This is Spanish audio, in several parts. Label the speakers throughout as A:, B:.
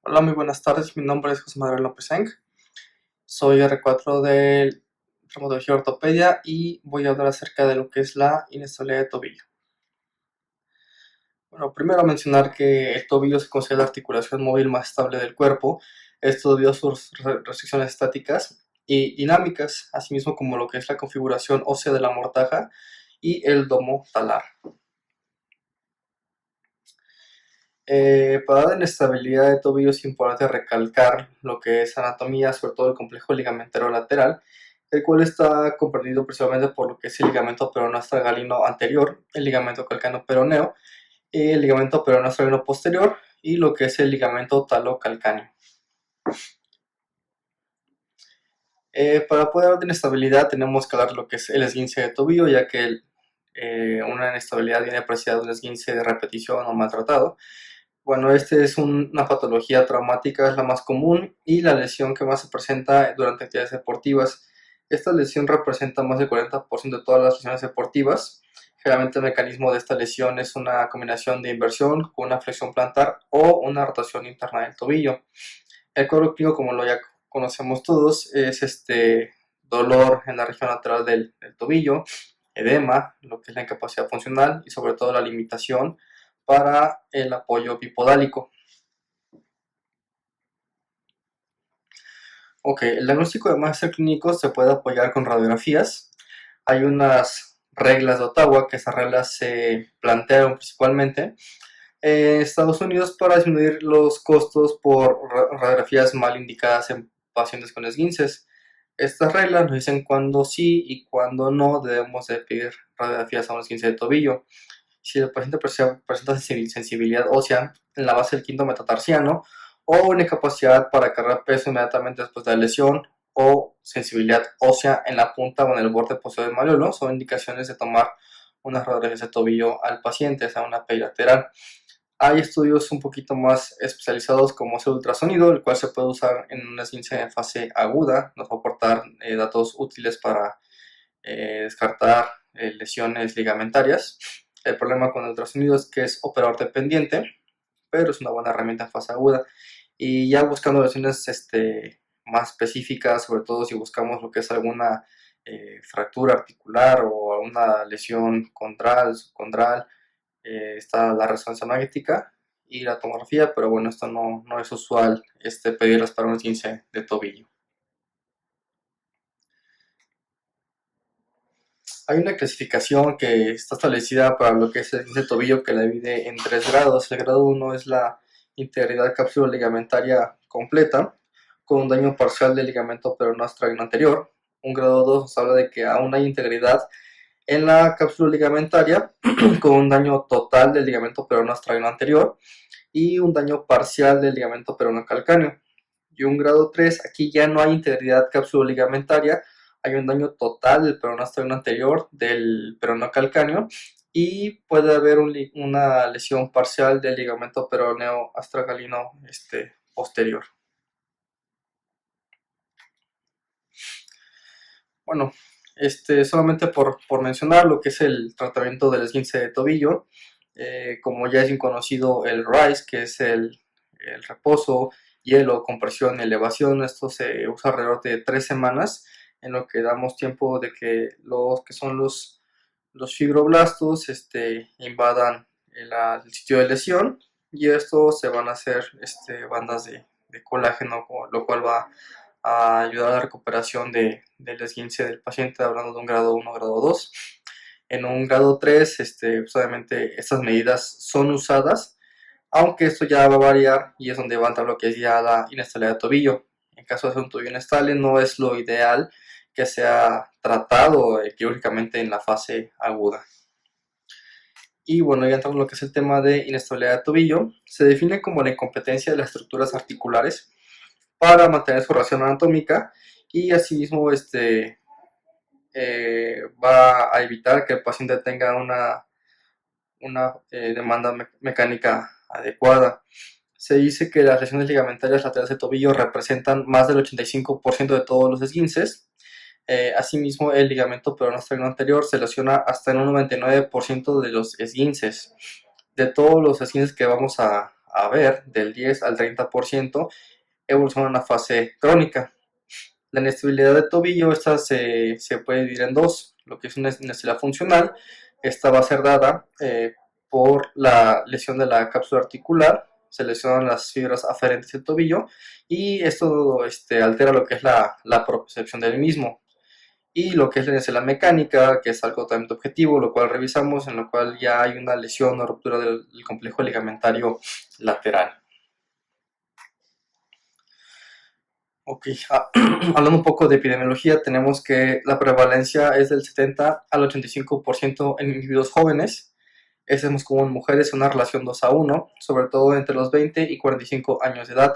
A: Hola, muy buenas tardes. Mi nombre es José Manuel López Eng. Soy R4 del Traumatología y Ortopedia y voy a hablar acerca de lo que es la inestabilidad de tobillo. Bueno, primero mencionar que el tobillo se considera la articulación móvil más estable del cuerpo, esto debido a sus restricciones estáticas y dinámicas, asimismo como lo que es la configuración ósea de la mortaja y el domo talar. Para la inestabilidad de tobillo es importante recalcar lo que es anatomía, sobre todo el complejo ligamentero lateral, el cual está comprendido principalmente por lo que es el ligamento peronoastragalino anterior, el ligamento calcáneo peroneo, el ligamento peronoastragalino posterior y lo que es el ligamento talocalcáneo. Para poder hablar de inestabilidad tenemos que hablar de lo que es el esguince de tobillo, ya que una inestabilidad viene precedida de un esguince de repetición o maltratado. Bueno, este es una patología traumática, es la más común y la lesión que más se presenta durante actividades deportivas. Esta lesión representa más del 40% de todas las lesiones deportivas. Generalmente el mecanismo de esta lesión es una combinación de inversión con una flexión plantar o una rotación interna del tobillo. El cuadro clínico, como lo ya conocemos todos, es dolor en la región lateral del tobillo, edema, lo que es la incapacidad funcional y sobre todo la limitación para el apoyo bipodálico. Ok, el diagnóstico de máster clínico se puede apoyar con radiografías. Hay unas reglas de Ottawa que esas reglas se plantearon principalmente en Estados Unidos para disminuir los costos por radiografías mal indicadas en pacientes con esguinces. Estas reglas nos dicen cuándo sí y cuándo no debemos de pedir radiografías a un esguince de tobillo. Si el paciente presenta sensibilidad ósea en la base del quinto metatarsiano o una incapacidad para cargar peso inmediatamente después de la lesión o sensibilidad ósea en la punta o en el borde posterior del malleolo, son indicaciones de tomar unas radiografías de tobillo al paciente, o sea, una perilateral. Hay estudios un poquito más especializados como es el ultrasonido, el cual se puede usar en una esguince en fase aguda, nos va a aportar datos útiles para descartar lesiones ligamentarias. El problema con el ultrasonido es que es operador dependiente, pero es una buena herramienta en fase aguda. Y ya buscando lesiones más específicas, sobre todo si buscamos lo que es alguna fractura articular o alguna lesión condral, subcondral, está la resonancia magnética y la tomografía, pero bueno, esto no es usual pedirlas para un esguince de tobillo. Hay una clasificación que está establecida para lo que es el esguince de tobillo que la divide en 3 grados. El grado 1 es la integridad cápsula ligamentaria completa, con un daño parcial del ligamento peronoastragalino anterior. Un grado 2 nos habla de que aún hay integridad en la cápsula ligamentaria, con un daño total del ligamento peronoastragalino anterior y un daño parcial del ligamento peronocalcáneo. Y un grado 3, aquí ya no hay integridad cápsula ligamentaria, hay un daño total del peronoastragalino anterior, del peronocalcáneo, y puede haber una lesión parcial del ligamento peroneo astragalino posterior. Bueno, solamente por mencionar lo que es el tratamiento del esguince de tobillo, como ya es bien conocido el RICE, que es el reposo, hielo, compresión, elevación. Esto se usa alrededor de 3 semanas, en lo que damos tiempo de que los fibroblastos invadan el sitio de lesión, y esto se van a hacer bandas de colágeno, lo cual va a ayudar a la recuperación del esguince del paciente, hablando de un grado 1, grado 2. En un grado 3, pues obviamente estas medidas son usadas, aunque esto ya va a variar y es donde va a entrar lo que es ya la inestabilidad de tobillo. En caso de ser un tobillo inestable, no es lo ideal que sea tratado quirúrgicamente en la fase aguda. Y bueno, ya entramos en lo que es el tema de inestabilidad de tobillo. Se define como la incompetencia de las estructuras articulares para mantener su relación anatómica y asimismo va a evitar que el paciente tenga una demanda mecánica adecuada. Se dice que las lesiones ligamentarias laterales de tobillo representan más del 85% de todos los esguinces. Asimismo, el ligamento peronoastragalino anterior se lesiona hasta en un 99% de los esguinces. De todos los esguinces que vamos a haber del 10 al 30%, evoluciona a una fase crónica. La inestabilidad de tobillo, esta se puede dividir en dos. Lo que es una inestabilidad funcional, esta va a ser dada por la lesión de la cápsula articular, se lesionan las fibras aferentes del tobillo y esto altera lo que es la propiocepción del mismo. Y lo que es la mecánica, que es algo totalmente objetivo, lo cual revisamos, en lo cual ya hay una lesión o ruptura del complejo ligamentario lateral. Ok, hablando un poco de epidemiología, tenemos que la prevalencia es del 70 al 85% en individuos jóvenes. Es más común en mujeres, una relación 2:1, sobre todo entre los 20 y 45 años de edad.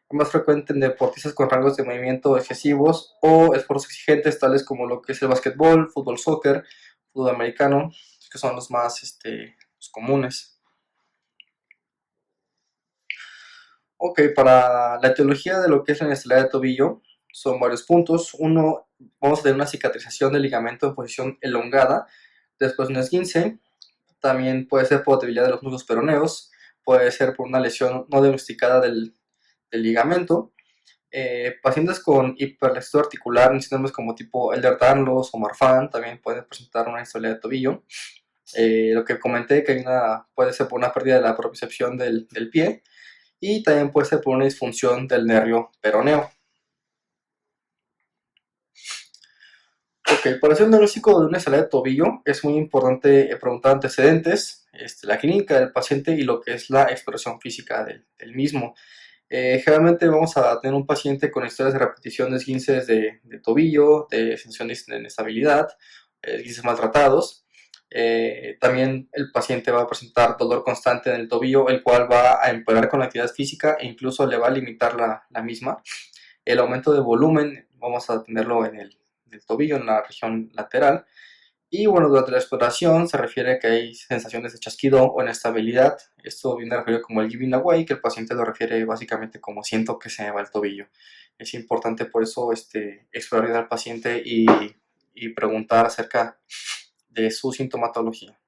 A: Es más frecuente en deportistas con rangos de movimiento excesivos o esfuerzos exigentes, tales como lo que es el básquetbol, fútbol, soccer, fútbol americano, que son los más los comunes. Ok, para la etiología de lo que es la inestabilidad de tobillo, son varios puntos. Uno, vamos a tener una cicatrización del ligamento en posición elongada después de un esguince. También puede ser por debilidad de los músculos peroneos, puede ser por una lesión no diagnosticada del ligamento. Pacientes con hiperlesión articular en síndromes como tipo Ehlers-Danlos o Marfan también pueden presentar una inestabilidad de tobillo. Lo que comenté, que puede ser por una pérdida de la propiocepción del pie y también puede ser por una disfunción del nervio peroneo. Ok, para hacer un diagnóstico de una inestabilidad de tobillo es muy importante preguntar antecedentes, la clínica del paciente y lo que es la expresión física del mismo. Generalmente vamos a tener un paciente con historias de repetición de esguinces de tobillo, de sensación de inestabilidad, esguinces maltratados. También el paciente va a presentar dolor constante en el tobillo, el cual va a empeorar con la actividad física e incluso le va a limitar la misma. El aumento de volumen vamos a tenerlo en el tobillo, en la región lateral. Y bueno, durante la exploración se refiere a que hay sensaciones de chasquido o inestabilidad. Esto viene a referir como el giving away, que el paciente lo refiere básicamente como siento que se me va el tobillo. Es importante por eso explorar al paciente y preguntar acerca de su sintomatología.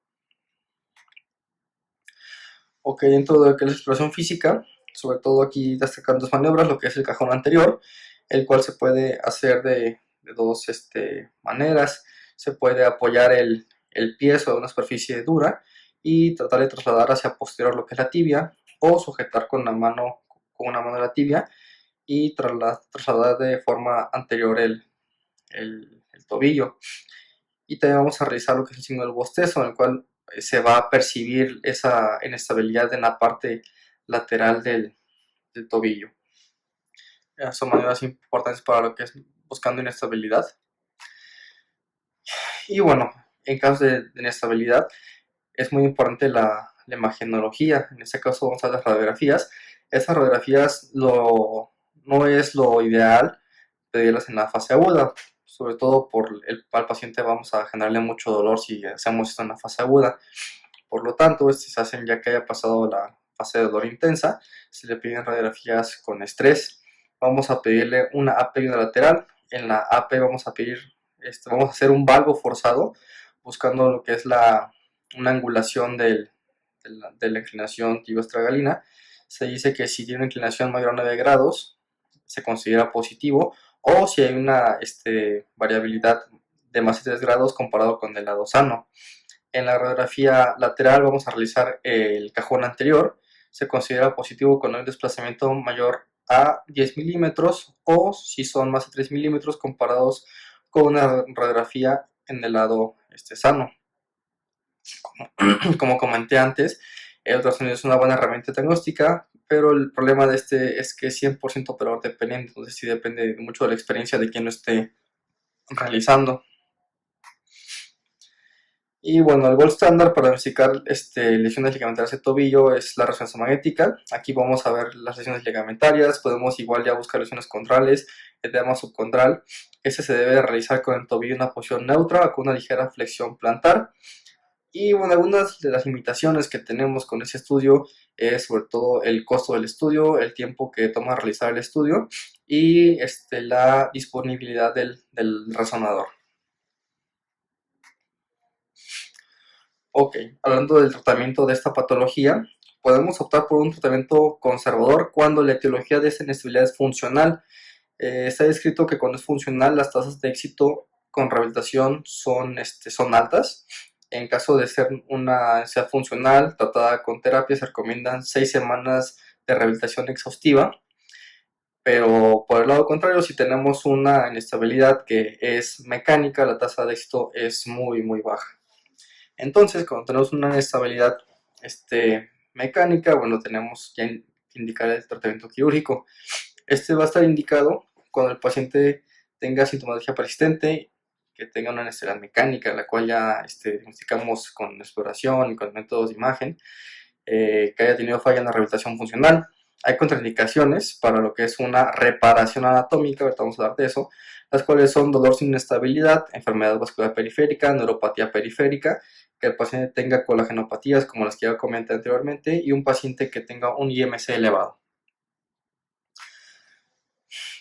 A: Ok, dentro de lo que es la exploración física, sobre todo aquí destacan dos maniobras, lo que es el cajón anterior, el cual se puede hacer de dos maneras. Se puede apoyar el pie sobre una superficie dura y tratar de trasladar hacia posterior lo que es la tibia, o sujetar con una mano la tibia y trasladar de forma anterior el tobillo. Y también vamos a realizar lo que es el signo del bostezo, en el cual se va a percibir esa inestabilidad en la parte lateral del tobillo. Son maneras importantes para lo que es buscando inestabilidad. Y bueno, en caso de inestabilidad, es muy importante la imagenología. En este caso vamos a las radiografías. Esas radiografías no es lo ideal pedirlas en la fase aguda, sobre todo al paciente vamos a generarle mucho dolor si hacemos esto en la fase aguda. Por lo tanto, se hacen ya que haya pasado la fase de dolor intensa, se le piden radiografías con estrés. Vamos a pedirle una AP unilateral. En la AP vamos a pedir, vamos a hacer un valgo forzado, buscando lo que es una angulación de la inclinación tibioestragalina. Se dice que si tiene una inclinación mayor a 9 grados, se considera positivo, o si hay una variabilidad de más de 3 grados comparado con el lado sano. En la radiografía lateral vamos a realizar el cajón anterior. Se considera positivo con un desplazamiento mayor a 10 milímetros o si son más de 3 milímetros comparados con una radiografía en el lado sano. Como comenté antes, el ultrasonido es una buena herramienta diagnóstica, pero el problema de es que es 100% operador dependiente, entonces sí depende mucho de la experiencia de quien lo esté realizando. Y bueno, el gold estándar para diagnosticar lesiones ligamentarias de tobillo es la resonancia magnética. Aquí vamos a ver las lesiones ligamentarias, podemos igual ya buscar lesiones condrales, edema subcondral. Este se debe realizar con el tobillo en una posición neutra o con una ligera flexión plantar. Y bueno, algunas de las limitaciones que tenemos con ese estudio es sobre todo el costo del estudio, el tiempo que toma realizar el estudio y la disponibilidad del resonador. Ok, hablando del tratamiento de esta patología, podemos optar por un tratamiento conservador cuando la etiología de esta inestabilidad es funcional. Está descrito que cuando es funcional las tasas de éxito con rehabilitación son altas. En caso de ser una necesidad funcional tratada con terapia, se recomiendan 6 semanas de rehabilitación exhaustiva. Pero por el lado contrario, si tenemos una inestabilidad que es mecánica, la tasa de éxito es muy, muy baja. Entonces, cuando tenemos una inestabilidad mecánica, bueno, tenemos que indicar el tratamiento quirúrgico. Este va a estar indicado cuando el paciente tenga sintomatología persistente, que tenga una inestabilidad mecánica, la cual ya diagnosticamos con exploración y con métodos de imagen, que haya tenido falla en la rehabilitación funcional. Hay contraindicaciones para lo que es una reparación anatómica, ahorita vamos a hablar de eso, las cuales son dolor sin inestabilidad, enfermedad vascular periférica, neuropatía periférica, que el paciente tenga colagenopatías como las que ya comenté anteriormente y un paciente que tenga un IMC elevado.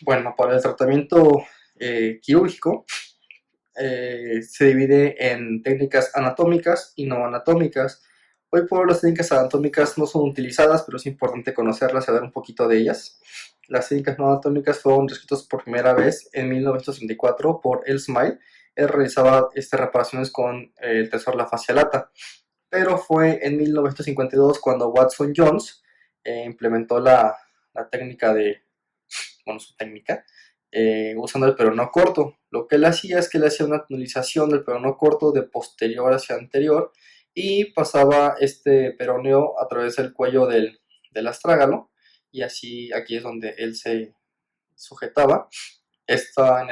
A: Bueno, para el tratamiento quirúrgico se divide en técnicas anatómicas y no anatómicas. Hoy por hoy las técnicas anatómicas no son utilizadas, pero es importante conocerlas y hablar un poquito de ellas. Las técnicas no anatómicas fueron descritas por primera vez en 1964 por El Smile. Él realizaba reparaciones con el tensor la fascia lata, pero fue en 1952 cuando Watson Jones implementó la técnica su técnica, usando el peroné corto. Lo que él hacía es que él hacía una tunelización del peroné corto de posterior hacia anterior y pasaba este peroneo a través del cuello del astrágalo, y así aquí es donde él se sujetaba. Esta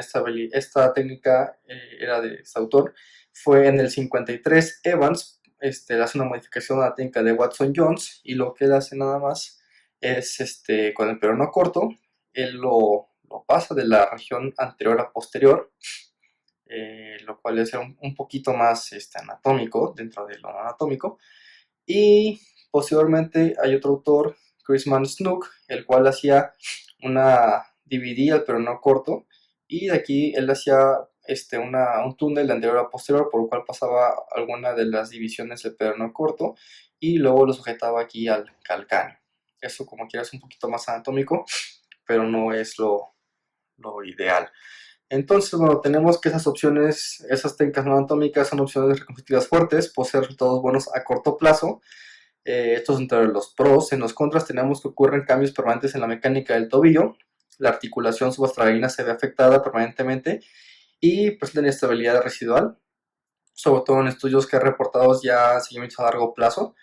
A: técnica era de este autor. Fue en el 53 Evans hace una modificación a la técnica de Watson Jones, y lo que él hace nada más es con el peroné corto, él lo pasa de la región anterior a posterior, lo cual es un poquito más anatómico dentro de lo anatómico. Y posteriormente hay otro autor, Chrisman Snook, el cual hacía dividía el peroné corto, y de aquí él hacía un túnel de anterior a posterior por el cual pasaba alguna de las divisiones del peroné corto y luego lo sujetaba aquí al calcáneo. Eso, como quieras, es un poquito más anatómico, pero no es lo ideal. Entonces, bueno, tenemos que esas técnicas no anatómicas son opciones reconstructivas fuertes, poseen resultados buenos a corto plazo. Estos entre los pros. En los contras tenemos que ocurren cambios permanentes en la mecánica del tobillo, la articulación subastralina se ve afectada permanentemente y pues la inestabilidad residual, sobre todo en estudios que han reportado ya seguimientos a largo plazo.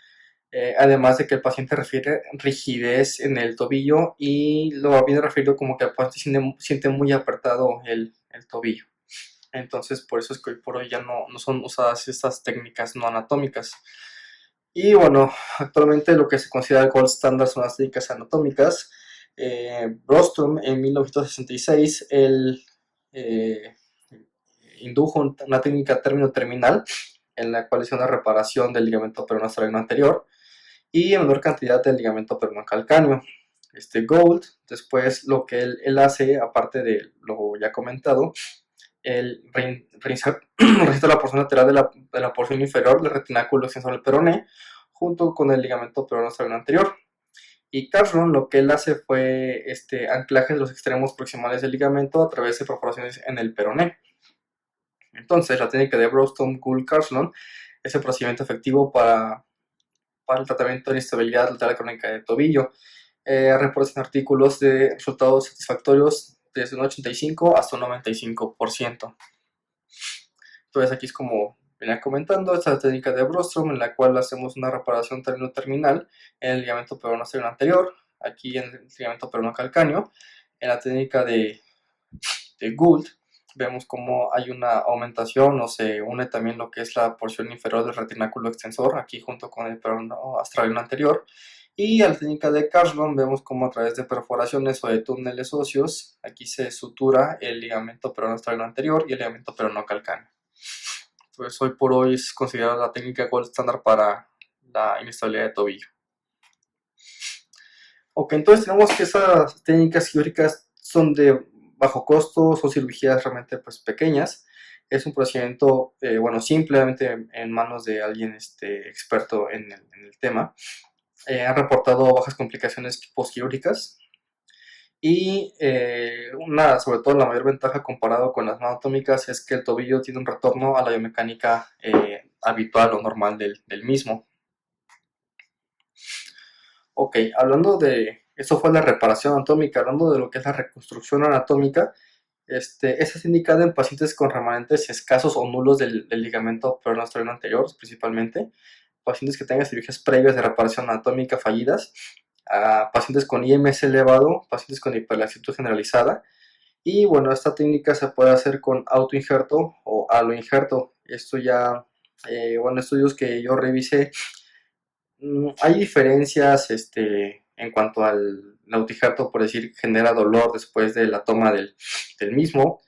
A: Además de que el paciente refiere rigidez en el tobillo y lo viene referido como que el paciente siente muy apretado el tobillo. Entonces, por eso es que hoy por hoy ya no son usadas estas técnicas no anatómicas. Y bueno, actualmente lo que se considera el gold standard son las técnicas anatómicas. Brostrom en 1966 él indujo una técnica término terminal en la cual hizo una reparación del ligamento peronoastrágalo anterior y en menor cantidad del ligamento peronocalcáneo. Gold, después lo que él hace, aparte de lo ya comentado, él reinserta la porción lateral de la porción inferior del retináculo extensor del peroné junto con el ligamento peronoastrágalo anterior. Y Carlson lo que él hace fue anclaje de los extremos proximales del ligamento a través de perforaciones en el peroné. Entonces, la técnica de Brostrom, Gould, Carlson es el procedimiento efectivo para el tratamiento de inestabilidad lateral crónica de tobillo. Reportan artículos de resultados satisfactorios desde un 85 hasta un 95%. Entonces aquí es como venía comentando, esta técnica de Brostrom en la cual hacemos una reparación terminal en el ligamento peronoastrágalo anterior, aquí en el ligamento peronocalcáneo. En la técnica de Gould vemos cómo hay una aumentación o se une también lo que es la porción inferior del retináculo extensor, aquí junto con el peronoastrágalo anterior. Y a la técnica de Carlson vemos cómo a través de perforaciones o de túneles óseos, aquí se sutura el ligamento peronoastrágalo anterior y el ligamento peronocalcáneo. Pues hoy por hoy es considerada la técnica gold estándar para la inestabilidad de tobillo. Ok, entonces tenemos que esas técnicas quirúrgicas son de bajo costo, son cirugías realmente pues pequeñas. Es un procedimiento, simplemente en manos de alguien experto en el tema. han reportado bajas complicaciones postquirúrgicas y sobre todo la mayor ventaja comparado con las no anatómicas es que el tobillo tiene un retorno a la biomecánica habitual o normal del mismo. Ok, hablando de, eso fue la reparación anatómica, hablando de lo que es la reconstrucción anatómica, esta es indicada en pacientes con remanentes escasos o nulos del ligamento peroneostreno anterior, principalmente, pacientes que tengan cirugías previas de reparación anatómica fallidas, a pacientes con IMS elevado, pacientes con hiperlaxitud generalizada, y bueno, esta técnica se puede hacer con autoinjerto o aloinjerto. Esto ya, bueno, estudios que yo revisé, hay diferencias en cuanto al autoinjerto, por decir, genera dolor después de la toma del mismo,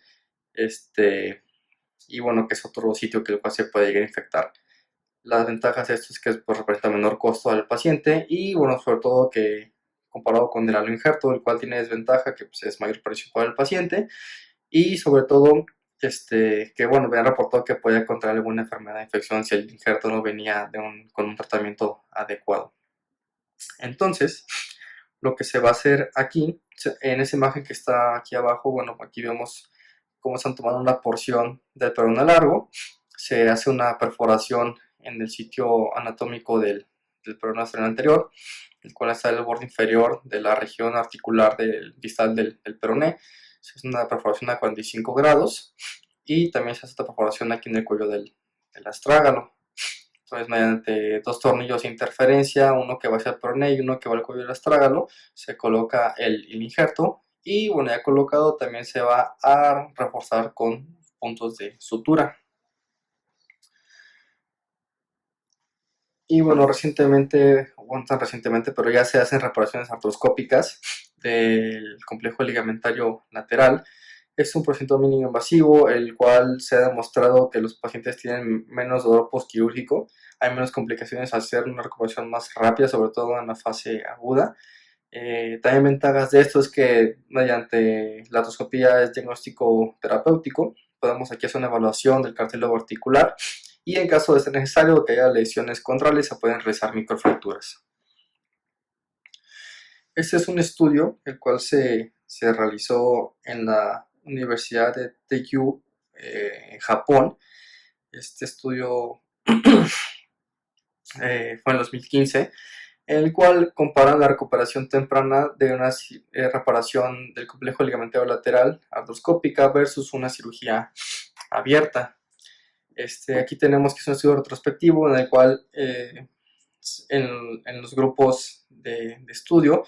A: y bueno, que es otro sitio que el cual se puede llegar a infectar. Las ventajas de esto es que pues, representa menor costo al paciente y bueno, sobre todo que comparado con el aloinjerto, el cual tiene desventaja que pues, es mayor precio para el paciente y sobre todo que bueno, me han reportado que podía contraer alguna enfermedad de infección si el injerto no venía con un tratamiento adecuado. Entonces, lo que se va a hacer aquí, en esa imagen que está aquí abajo, bueno, aquí vemos cómo están tomando una porción del peroné largo, se hace una perforación en el sitio anatómico del peroneostreno anterior, el cual está en el borde inferior de la región articular distal del peroné. Se hace una perforación a 45 grados y también se hace esta perforación aquí en el cuello del astrágalo. Entonces, mediante dos tornillos de interferencia, uno que va hacia el peroné y uno que va al cuello del astrágalo, se coloca el injerto y bueno, ya colocado también se va a reforzar con puntos de sutura. Y bueno, recientemente, bueno, tan recientemente, pero ya se hacen reparaciones artroscópicas del complejo ligamentario lateral. Es un procedimiento mínimo invasivo, el cual se ha demostrado que los pacientes tienen menos dolor postquirúrgico, hay menos complicaciones al hacer una recuperación más rápida, sobre todo en la fase aguda. También ventajas de esto es que mediante la artroscopía es diagnóstico terapéutico, podemos aquí hacer una evaluación del cartílago articular y en caso de ser necesario que haya lesiones contrales se pueden realizar microfracturas. Este es un estudio el cual se realizó en la Universidad de Tokyo, en Japón. Este estudio fue en 2015, en el cual comparan la recuperación temprana de una reparación del complejo ligamentario lateral artroscópica versus una cirugía abierta. Aquí tenemos que es un estudio retrospectivo en el cual en los grupos de estudio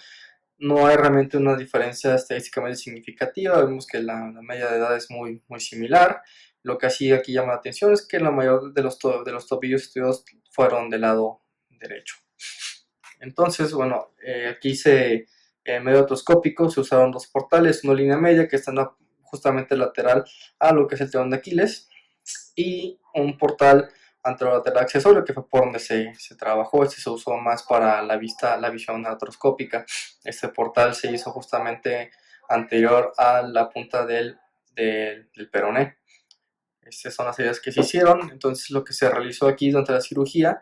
A: no hay realmente una diferencia estadísticamente significativa. Vemos que la media de edad es muy, muy similar. Lo que así aquí llama la atención es que la mayor de los tobillos estudiados fueron del lado derecho. Entonces, bueno, aquí en medio artroscópico se usaron dos portales, una línea media que está justamente lateral a lo que es el tendón de Aquiles y un portal anterolateral accesorio que fue por donde se trabajó. Este se usó más para la visión artroscópica. Este portal se hizo justamente anterior a la punta del peroné. Estas son las ideas que se hicieron. Entonces lo que se realizó aquí durante la cirugía,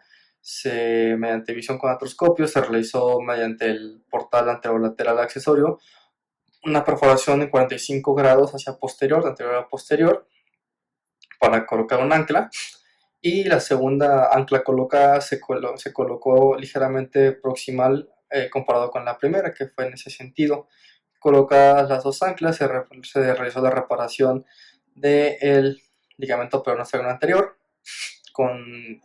A: mediante visión con artroscopio, se realizó mediante el portal anterolateral accesorio una perforación en 45 grados hacia posterior, de anterior a posterior, para colocar un ancla. Y la segunda ancla colocada se colocó ligeramente proximal comparado con la primera, que fue en ese sentido. Colocadas las dos anclas, se realizó la reparación del ligamento peroneostreno anterior con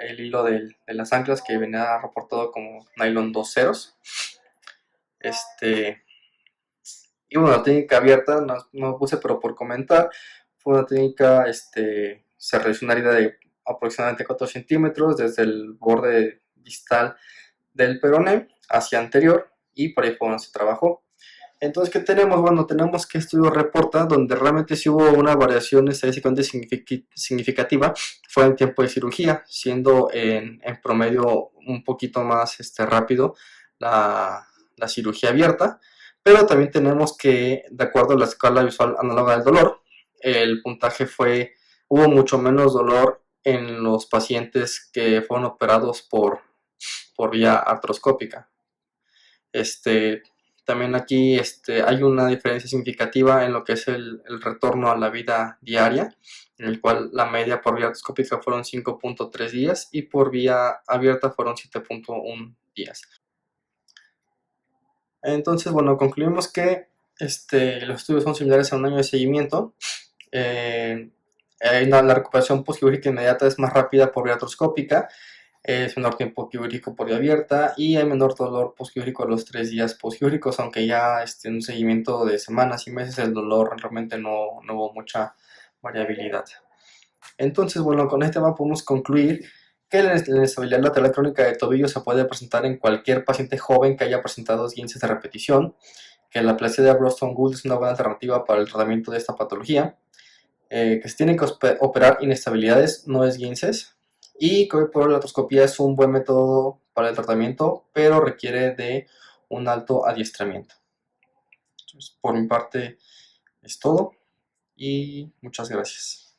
A: el hilo de las anclas que venía reportado como nylon 2 ceros. Y bueno, la técnica abierta, no puse, pero por comentar, fue una técnica, se realizó una herida de aproximadamente 4 centímetros desde el borde distal del peroné hacia anterior y por ahí fue donde se trabajó. Entonces, ¿qué tenemos? Bueno, tenemos que estudio reporta donde realmente sí hubo una variación estadísticamente significativa, fue en tiempo de cirugía, siendo en promedio un poquito más rápido la cirugía abierta, pero también tenemos que, de acuerdo a la escala visual análoga del dolor, el puntaje hubo mucho menos dolor en los pacientes que fueron operados por por vía artroscópica. También aquí hay una diferencia significativa en lo que es el retorno a la vida diaria, en el cual la media por vía artroscópica fueron 5.3 días y por vía abierta fueron 7.1 días. Entonces, bueno, concluimos que los estudios son similares a un año de seguimiento. La recuperación postquirúrgica inmediata es más rápida por vía artroscópica, es menor tiempo quirúrgico por vía abierta y hay menor dolor postquirúrgico a los 3 días postquirúrgicos, aunque ya en un seguimiento de semanas y meses el dolor realmente no hubo mucha variabilidad. Entonces, bueno, con este tema podemos concluir que la inestabilidad lateral crónica de tobillo se puede presentar en cualquier paciente joven que haya presentado esguinces de repetición, que la plasia de Brouston-Gould es una buena alternativa para el tratamiento de esta patología, que se tienen que operar inestabilidades, no esguinces, y que hoy por hoy la artroscopía es un buen método para el tratamiento, pero requiere de un alto adiestramiento. Entonces, por mi parte es todo y muchas gracias.